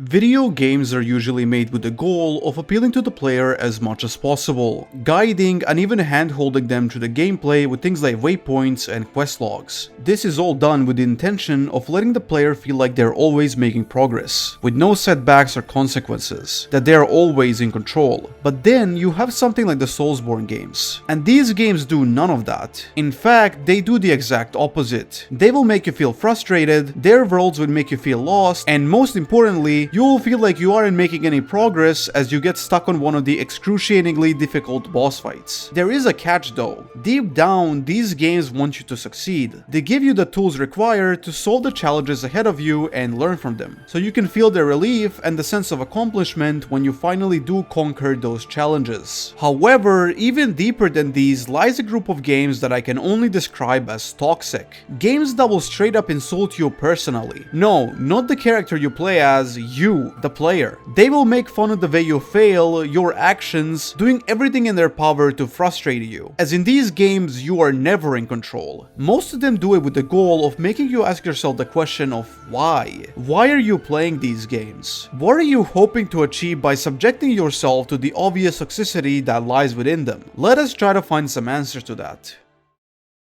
Video games are usually made with the goal of appealing to the player as much as possible, guiding and even hand-holding them through the gameplay with things like waypoints and quest logs. This is all done with the intention of letting the player feel like they're always making progress, with no setbacks or consequences, that they're always in control. But then you have something like the Soulsborne games, and these games do none of that. In fact, they do the exact opposite. They will make you feel frustrated, their worlds will make you feel lost, and most importantly, you will feel like you aren't making any progress as you get stuck on one of the excruciatingly difficult boss fights. There is a catch though. Deep down, these games want you to succeed. They give you the tools required to solve the challenges ahead of you and learn from them, so you can feel the relief and the sense of accomplishment when you finally do conquer those challenges. However, even deeper than these lies a group of games that I can only describe as toxic. Games that will straight up insult you personally. No, not the character you play as, you, the player. They will make fun of the way you fail, your actions, doing everything in their power to frustrate you. As in these games, you are never in control. Most of them do it with the goal of making you ask yourself the question of why? Why are you playing these games? What are you hoping to achieve by subjecting yourself to the obvious toxicity that lies within them? Let us try to find some answers to that.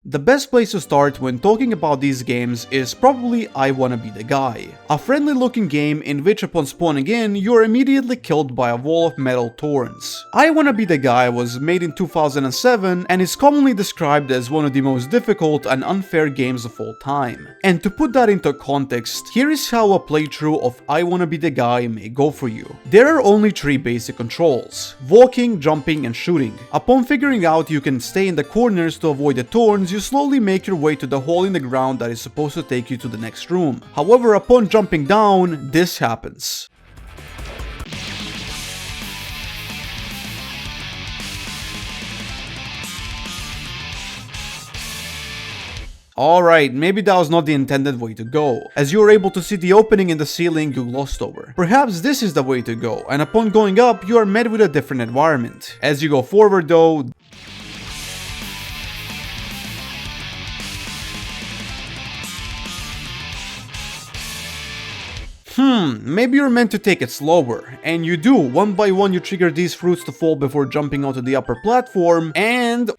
The best place to start when talking about these games is probably I Wanna Be the Guy, a friendly looking game in which upon spawning in, you're immediately killed by a wall of metal thorns. I Wanna Be the Guy was made in 2007 and is commonly described as one of the most difficult and unfair games of all time. And to put that into context, here is how a playthrough of I Wanna Be the Guy may go for you. There are only 3 basic controls: walking, jumping, and shooting. Upon figuring out you can stay in the corners to avoid the thorns, you slowly make your way to the hole in the ground that is supposed to take you to the next room. However, upon jumping down, this happens. Alright, maybe that was not the intended way to go, as you were able to see the opening in the ceiling you glossed over. Perhaps this is the way to go, and upon going up, you are met with a different environment. As you go forward though, maybe you're meant to take it slower, and you do. One by one you trigger these fruits to fall before jumping onto the upper platform, and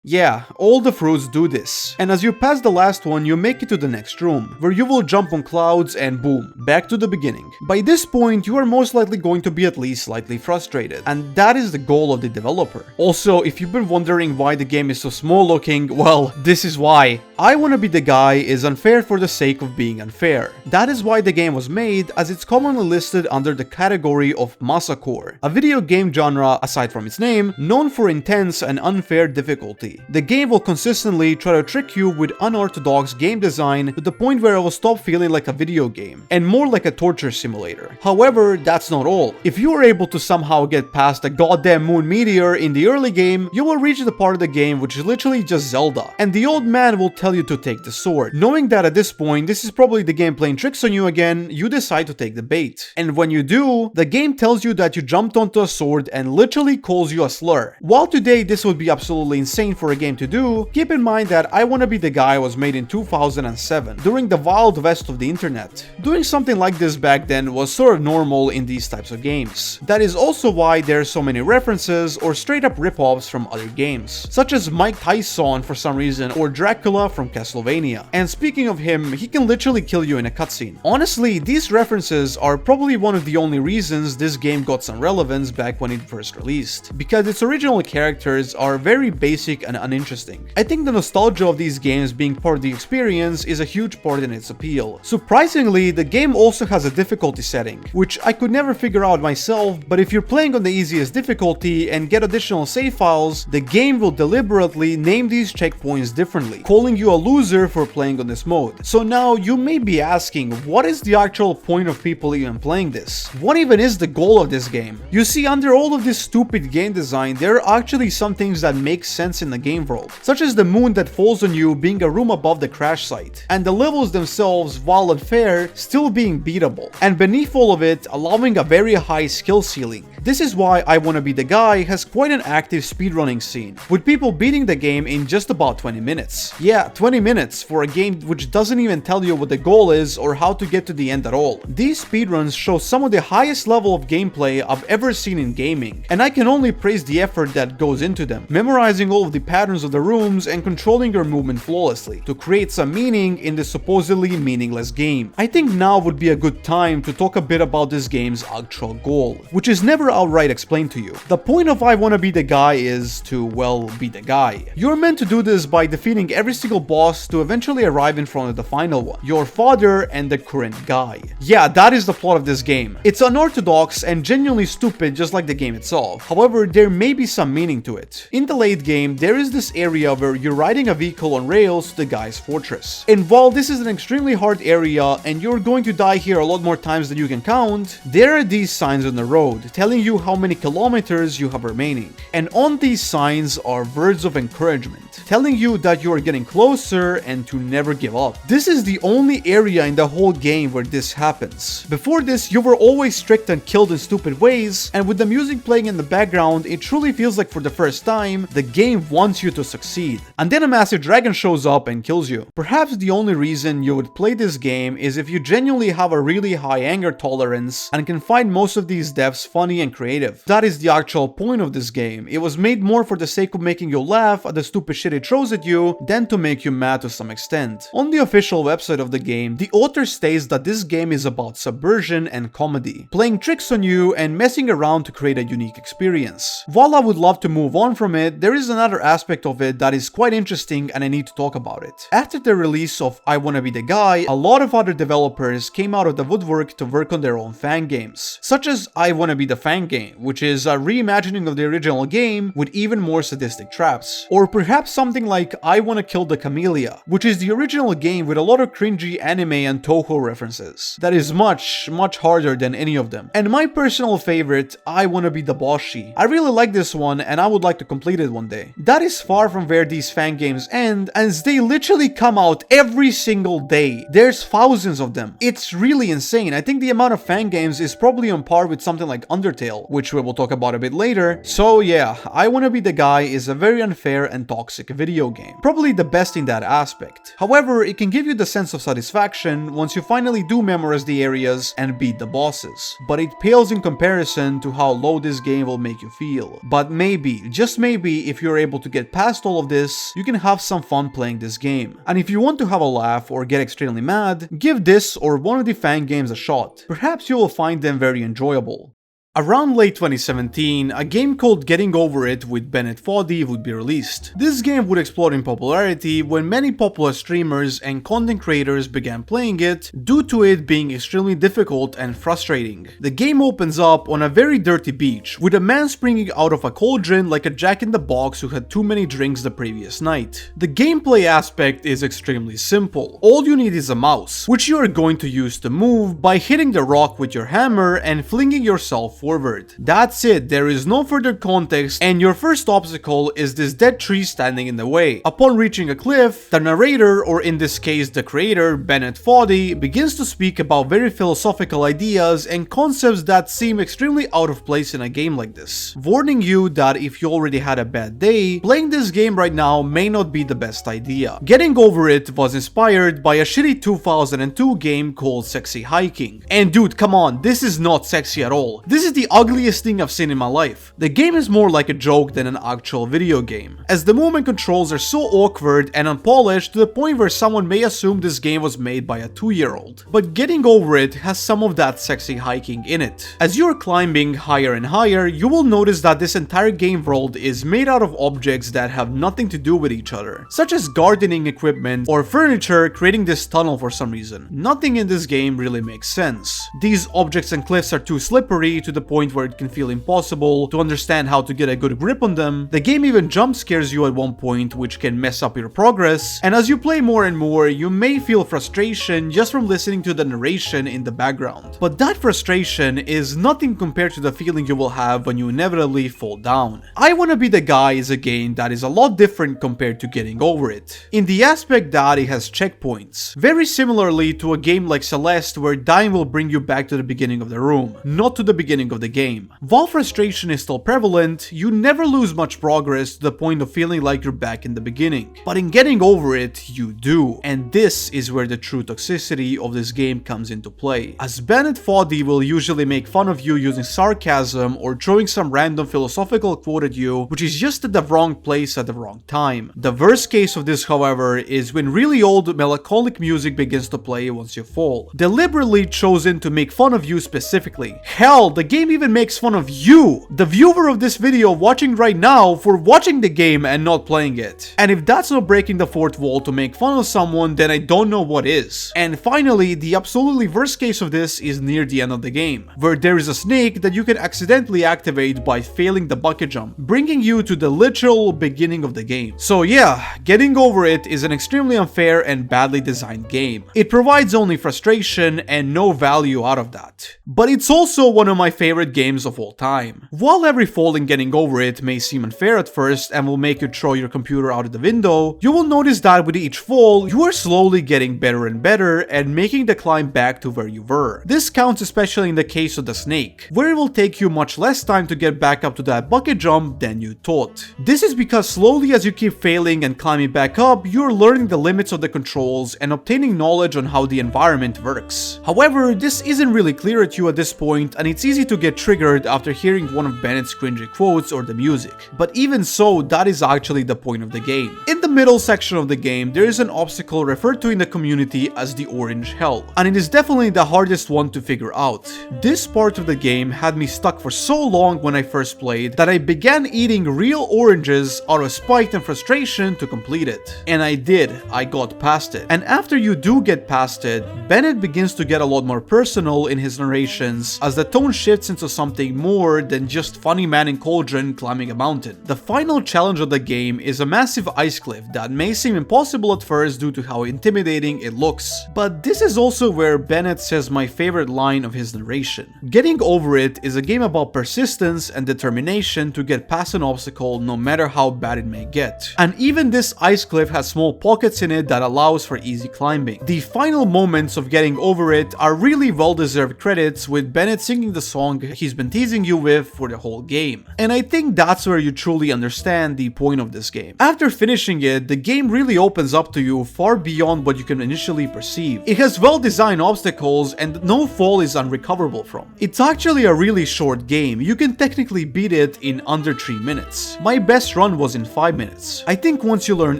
yeah, all the fruits do this. And as you pass the last one, you make it to the next room, where you will jump on clouds and boom, back to the beginning. By this point, you are most likely going to be at least slightly frustrated, and that is the goal of the developer. Also, if you've been wondering why the game is so small looking, well, this is why. I Wanna Be the Guy is unfair for the sake of being unfair. That is why the game was made, as it's commonly listed under the category of masocore, a video game genre, aside from its name, known for intense and unfair difficulty. The game will consistently try to trick you with unorthodox game design to the point where it will stop feeling like a video game and more like a torture simulator. However, that's not all. If you are able to somehow get past the goddamn moon meteor in the early game, you will reach the part of the game which is literally just Zelda, and the old man will tell you to take the sword. Knowing that at this point this is probably the game playing tricks on you again, you decide to take the bait. And when you do, the game tells you that you jumped onto a sword and literally calls you a slur. While today this would be absolutely insane for a game to do, keep in mind that I Wanna Be the Guy was made in 2007, during the wild west of the internet. Doing something like this back then was sort of normal in these types of games. That is also why there are so many references or straight up rip-offs from other games, such as Mike Tyson for some reason, or Dracula from Castlevania. And speaking of him, he can literally kill you in a cutscene. Honestly, these references are probably one of the only reasons this game got some relevance back when it first released, because its original characters are very basic and uninteresting. I think the nostalgia of these games being part of the experience is a huge part in its appeal. Surprisingly, the game also has a difficulty setting, which I could never figure out myself, but if you're playing on the easiest difficulty and get additional save files, the game will deliberately name these checkpoints differently, calling you a loser for playing on this mode. So now you may be asking, what is the actual point of people even playing this? What even is the goal of this game? You see, under all of this stupid game design, there are actually some things that make sense in the game world, such as the moon that falls on you being a room above the crash site, and the levels themselves, while unfair, still being beatable, and beneath all of it, allowing a very high skill ceiling. This is why I Wanna Be the Guy has quite an active speedrunning scene, with people beating the game in just about 20 minutes. Yeah, 20 minutes for a game which doesn't even tell you what the goal is or how to get to the end at all. These speedruns show some of the highest level of gameplay I've ever seen in gaming, and I can only praise the effort that goes into them, memorizing all of the patterns of the rooms and controlling your movement flawlessly to create some meaning in this supposedly meaningless game. I think now would be a good time to talk a bit about this game's actual goal, which is never outright explained to you. The point of I Wanna Be the Guy is to, well, be the guy. You're meant to do this by defeating every single boss to eventually arrive in front of the final one, your father and the current guy. Yeah, that is the plot of this game. It's unorthodox and genuinely stupid just like the game itself. However, there may be some meaning to it. In the late game, there is this area where you're riding a vehicle on rails to the guy's fortress. And while this is an extremely hard area and you're going to die here a lot more times than you can count, there are these signs on the road telling you how many kilometers you have remaining. And on these signs are words of encouragement, telling you that you are getting closer and to never give up. This is the only area in the whole game where this happens. Before this, you were always strict and killed in stupid ways, and with the music playing in the background, it truly feels like for the first time, the game wants you to succeed. And then a massive dragon shows up and kills you. Perhaps the only reason you would play this game is if you genuinely have a really high anger tolerance and can find most of these deaths funny and creative. That is the actual point of this game. It was made more for the sake of making you laugh at the stupid shit it throws at you than to make you mad to some extent. On the official website of the game, the author states that this game is about subversion and comedy, playing tricks on you and messing around to create a unique experience. While I would love to move on from it, there is another aspect of it that is quite interesting and I need to talk about it. After the release of I Wanna Be the Guy, a lot of other developers came out of the woodwork to work on their own fan games, such as I Wanna Be the Fan Game, which is a reimagining of the original game with even more sadistic traps. Or perhaps something like I Wanna Kill the Camellia, which is the original game with a lot of cringy anime and Toho references. That is much harder than any of them. And my personal favorite, I Wanna Be the Boshi. I really like this one and I would like to complete it one day. That is far from where these fan games end, as they literally come out every single day. There's thousands of them. It's really insane. I think the amount of fan games is probably on par with something like Undertale, which we will talk about a bit later. So yeah, I Wanna Be the Guy is a very unfair and toxic video game. Probably the best in that aspect. However, it can give you the sense of satisfaction once you finally do memorize the areas and beat the bosses. But it pales in comparison to how low this game will make you feel. But maybe, just maybe, if you're able to get past all of this, you can have some fun playing this game. And if you want to have a laugh or get extremely mad, give this or one of the fan games a shot. Perhaps you will find them very enjoyable. Around late 2017, a game called Getting Over It with Bennett Foddy would be released. This game would explode in popularity when many popular streamers and content creators began playing it due to it being extremely difficult and frustrating. The game opens up on a very dirty beach with a man springing out of a cauldron like a jack-in-the-box who had too many drinks the previous night. The gameplay aspect is extremely simple. All you need is a mouse, which you are going to use to move by hitting the rock with your hammer and flinging yourself forward. That's it, there is no further context, and your first obstacle is this dead tree standing in the way. Upon reaching a cliff, the narrator, or in this case the creator, Bennett Foddy, begins to speak about very philosophical ideas and concepts that seem extremely out of place in a game like this, warning you that if you already had a bad day, playing this game right now may not be the best idea. Getting Over It was inspired by a shitty 2002 game called Sexy Hiking. And dude, come on, this is not sexy at all. This is the ugliest thing I've seen in my life. The game is more like a joke than an actual video game, as the movement controls are so awkward and unpolished to the point where someone may assume this game was made by a 2-year-old. But Getting Over It has some of that sexy hiking in it. As you're climbing higher and higher, you will notice that this entire game world is made out of objects that have nothing to do with each other, such as gardening equipment or furniture creating this tunnel for some reason. Nothing in this game really makes sense. These objects and cliffs are too slippery to the point where it can feel impossible to understand how to get a good grip on them. The game even jump scares you at one point, which can mess up your progress, and as you play more and more, you may feel frustration just from listening to the narration in the background. But that frustration is nothing compared to the feeling you will have when you inevitably fall down. I Wanna Be the Guy is a game that is a lot different compared to Getting Over It, in the aspect that it has checkpoints, very similarly to a game like Celeste where dying will bring you back to the beginning of the room, not to the beginning beginning of the game. While frustration is still prevalent, you never lose much progress to the point of feeling like you're back in the beginning. But in getting over it, you do. And this is where the true toxicity of this game comes into play. As Bennett, Foddy will usually make fun of you using sarcasm or throwing some random philosophical quote at you, which is just at the wrong place at the wrong time. The worst case of this, however, is when really old melancholic music begins to play once you fall, deliberately chosen to make fun of you specifically. Hell, the game even makes fun of you, the viewer of this video watching right now, for watching the game and not playing it. And if that's not breaking the fourth wall to make fun of someone, then I don't know what is. And finally, the absolutely worst case of this is near the end of the game, where there is a snake that you can accidentally activate by failing the bucket jump, bringing you to the literal beginning of the game. So yeah, getting over it is an extremely unfair and badly designed game. It provides only frustration and no value out of that. But it's also one of my favorite games of all time. While every fall in getting over it may seem unfair at first and will make you throw your computer out of the window, you will notice that with each fall, you are slowly getting better and better and making the climb back to where you were. This counts especially in the case of the snake, where it will take you much less time to get back up to that bucket jump than you thought. This is because slowly as you keep failing and climbing back up, you're learning the limits of the controls and obtaining knowledge on how the environment works. However, this isn't really clear at you at this point, and it's easy to get triggered after hearing one of Bennett's cringy quotes or the music. But even so, that is actually the point of the game. In the middle section of the game, there is an obstacle referred to in the community as the orange hell, and it is definitely the hardest one to figure out. This part of the game had me stuck for so long when I first played that I began eating real oranges out of spite and frustration to complete it. And I did, I got past it. And after you do get past it, Bennett begins to get a lot more personal in his narrations as the tone shifts into something more than just funny man in cauldron climbing a mountain. The final challenge of the game is a massive ice cliff that may seem impossible at first due to how intimidating it looks. But this is also where Bennett says my favorite line of his narration. Getting over it is a game about persistence and determination to get past an obstacle no matter how bad it may get. And even this ice cliff has small pockets in it that allows for easy climbing. The final moments of getting over it are really well-deserved credits, with Bennett singing the song he's been teasing you with for the whole game. And I think that's where you truly understand the point of this game. After finishing it, the game really opens up to you far beyond what you can initially perceive. It has well-designed obstacles and no fall is unrecoverable from. It's actually a really short game. You can technically beat it in under 3 minutes. My best run was in 5 minutes. I think once you learn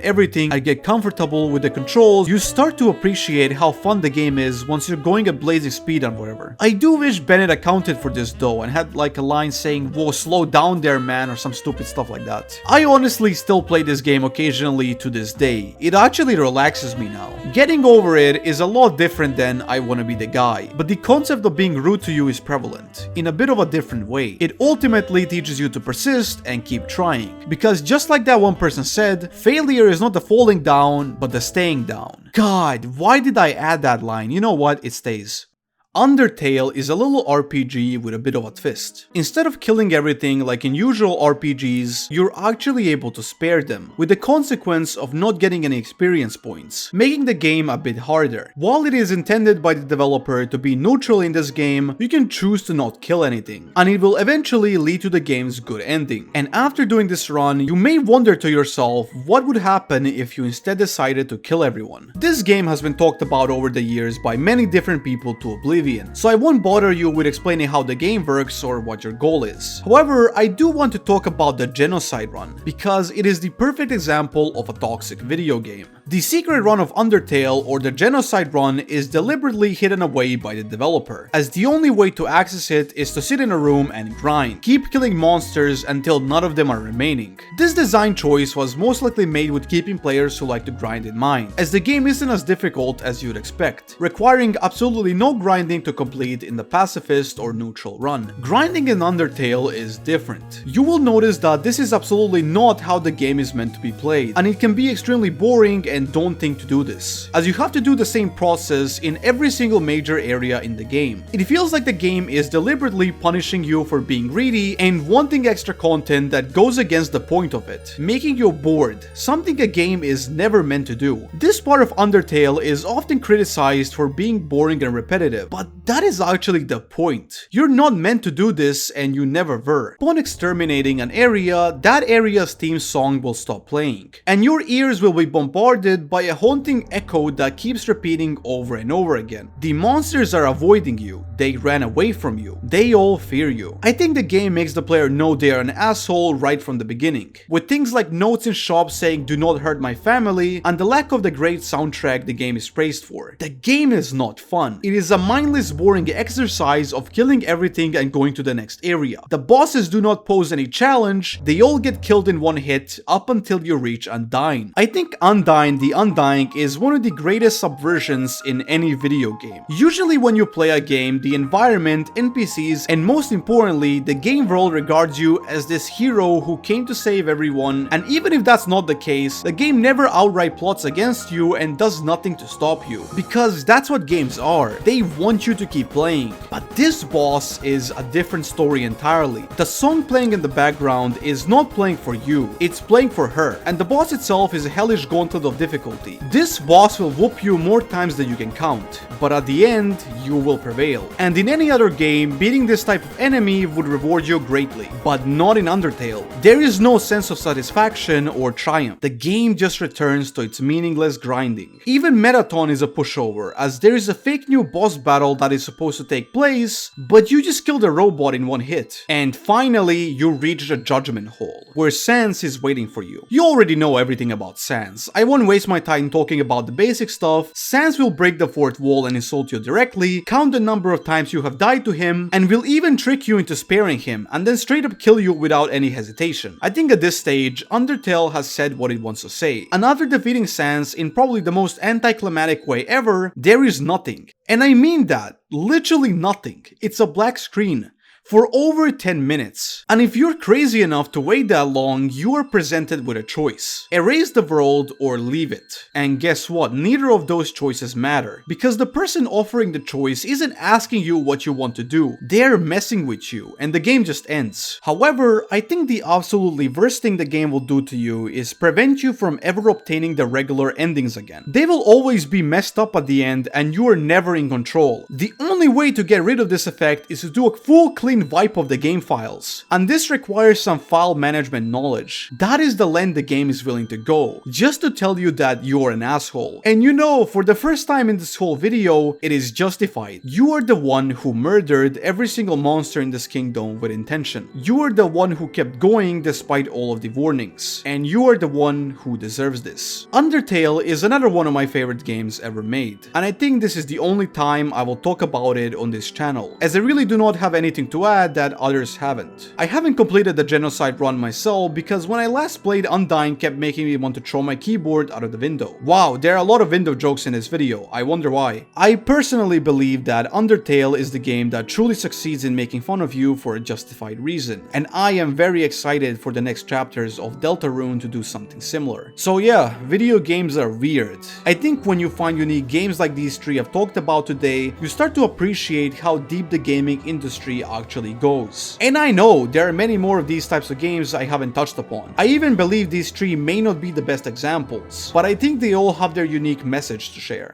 everything and get comfortable with the controls, you start to appreciate how fun the game is once you're going at blazing speed and whatever. I do wish Bennett accounted for this though and had like a line saying, "Whoa, slow down there man," or some stupid stuff like that. I honestly still play this game occasionally to this day. It actually relaxes me now. Getting over it is a lot different than I wanna be the guy, but the concept of being rude to you is prevalent, in a bit of a different way. It ultimately teaches you to persist and keep trying, because just like that one person said, failure is not the falling down, but the staying down. God, why did I add that line? You know what, it stays. Undertale is a little RPG with a bit of a twist. Instead of killing everything like in usual RPGs, you're actually able to spare them, with the consequence of not getting any experience points, making the game a bit harder. While it is intended by the developer to be neutral in this game, you can choose to not kill anything, and it will eventually lead to the game's good ending. And after doing this run, you may wonder to yourself what would happen if you instead decided to kill everyone. This game has been talked about over the years by many different people to oblivion, so I won't bother you with explaining how the game works or what your goal is. However, I do want to talk about the genocide run, because it is the perfect example of a toxic video game. The secret run of Undertale, or the genocide run, is deliberately hidden away by the developer, as the only way to access it is to sit in a room and grind. Keep killing monsters until none of them are remaining. This design choice was most likely made with keeping players who like to grind in mind, as the game isn't as difficult as you'd expect, requiring absolutely no grinding to complete in the pacifist or neutral run. Grinding in Undertale is different. You will notice that this is absolutely not how the game is meant to be played, and it can be extremely boring and and don't think to do this, as you have to do the same process in every single major area in the game. It feels like the game is deliberately punishing you for being greedy and wanting extra content that goes against the point of it, making you bored, something a game is never meant to do. This part of Undertale is often criticized for being boring and repetitive, but that is actually the point. You're not meant to do this and you never were. Upon exterminating an area, that area's theme song will stop playing, and your ears will be bombarded by a haunting echo that keeps repeating over and over again. The monsters are avoiding you, they ran away from you, they all fear you. I think the game makes the player know they are an asshole right from the beginning, with things like notes in shops saying "do not hurt my family" and the lack of the great soundtrack the game is praised for. The game is not fun. It is a mindless, boring exercise of killing everything and going to the next area. The bosses do not pose any challenge, they all get killed in one hit up until you reach Undying. I think Undying the Undying is one of the greatest subversions in any video game. Usually when you play a game, the environment, NPCs, and most importantly, the game world regards you as this hero who came to save everyone, and even if that's not the case, the game never outright plots against you and does nothing to stop you, because that's what games are. They want you to keep playing. But this boss is a different story entirely. The song playing in the background is not playing for you, it's playing for her, and the boss itself is a hellish gauntlet of difficulty. This boss will whoop you more times than you can count, but at the end, you will prevail. And in any other game, beating this type of enemy would reward you greatly, but not in Undertale. There is no sense of satisfaction or triumph. The game just returns to its meaningless grinding. Even Metaton is a pushover, as there is a fake new boss battle that is supposed to take place, but you just killed a robot in one hit. And finally, you reach the Judgment Hall, where Sans is waiting for you. You already know everything about Sans. I won't waste my time talking about the basic stuff. Sans will break the fourth wall and insult you directly, count the number of times you have died to him, and will even trick you into sparing him, and then straight up kill you without any hesitation. I think at this stage, Undertale has said what it wants to say. And after defeating Sans in probably the most anticlimactic way ever, there is nothing. And I mean that. Literally nothing. It's a black screen for over 10 minutes. And if you're crazy enough to wait that long, you are presented with a choice. Erase the world or leave it. And guess what? Neither of those choices matter, because the person offering the choice isn't asking you what you want to do. They're messing with you, and the game just ends. However, I think the absolutely worst thing the game will do to you is prevent you from ever obtaining the regular endings again. They will always be messed up at the end, and you are never in control. The only way to get rid of this effect is to do a full clean wipe of the game files, and this requires some file management knowledge. That is the length the game is willing to go, just to tell you that you're an asshole. And you know, for the first time in this whole video, it is justified. You are the one who murdered every single monster in this kingdom with intention. You are the one who kept going despite all of the warnings, and you are the one who deserves this. Undertale is another one of my favorite games ever made, and I think this is the only time I will talk about it on this channel, as I really do not have anything to add that others haven't. I haven't completed the genocide run myself because when I last played, Undying kept making me want to throw my keyboard out of the window. Wow, there are a lot of window jokes in this video, I wonder why. I personally believe that Undertale is the game that truly succeeds in making fun of you for a justified reason, and I am very excited for the next chapters of Deltarune to do something similar. So yeah, video games are weird. I think when you find unique games like these three I've talked about today, you start to appreciate how deep the gaming industry actually goes. And I know there are many more of these types of games I haven't touched upon. I even believe these three may not be the best examples, but I think they all have their unique message to share.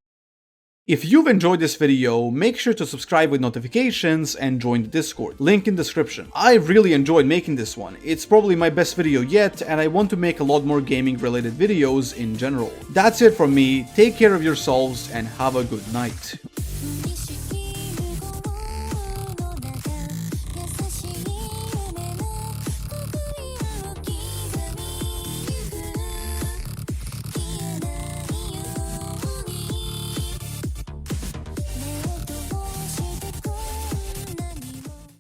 If you've enjoyed this video, make sure to subscribe with notifications and join the Discord, link in description. I really enjoyed making this one. It's probably my best video yet, and I want to make a lot more gaming related videos in general. That's it from me, take care of yourselves and have a good night.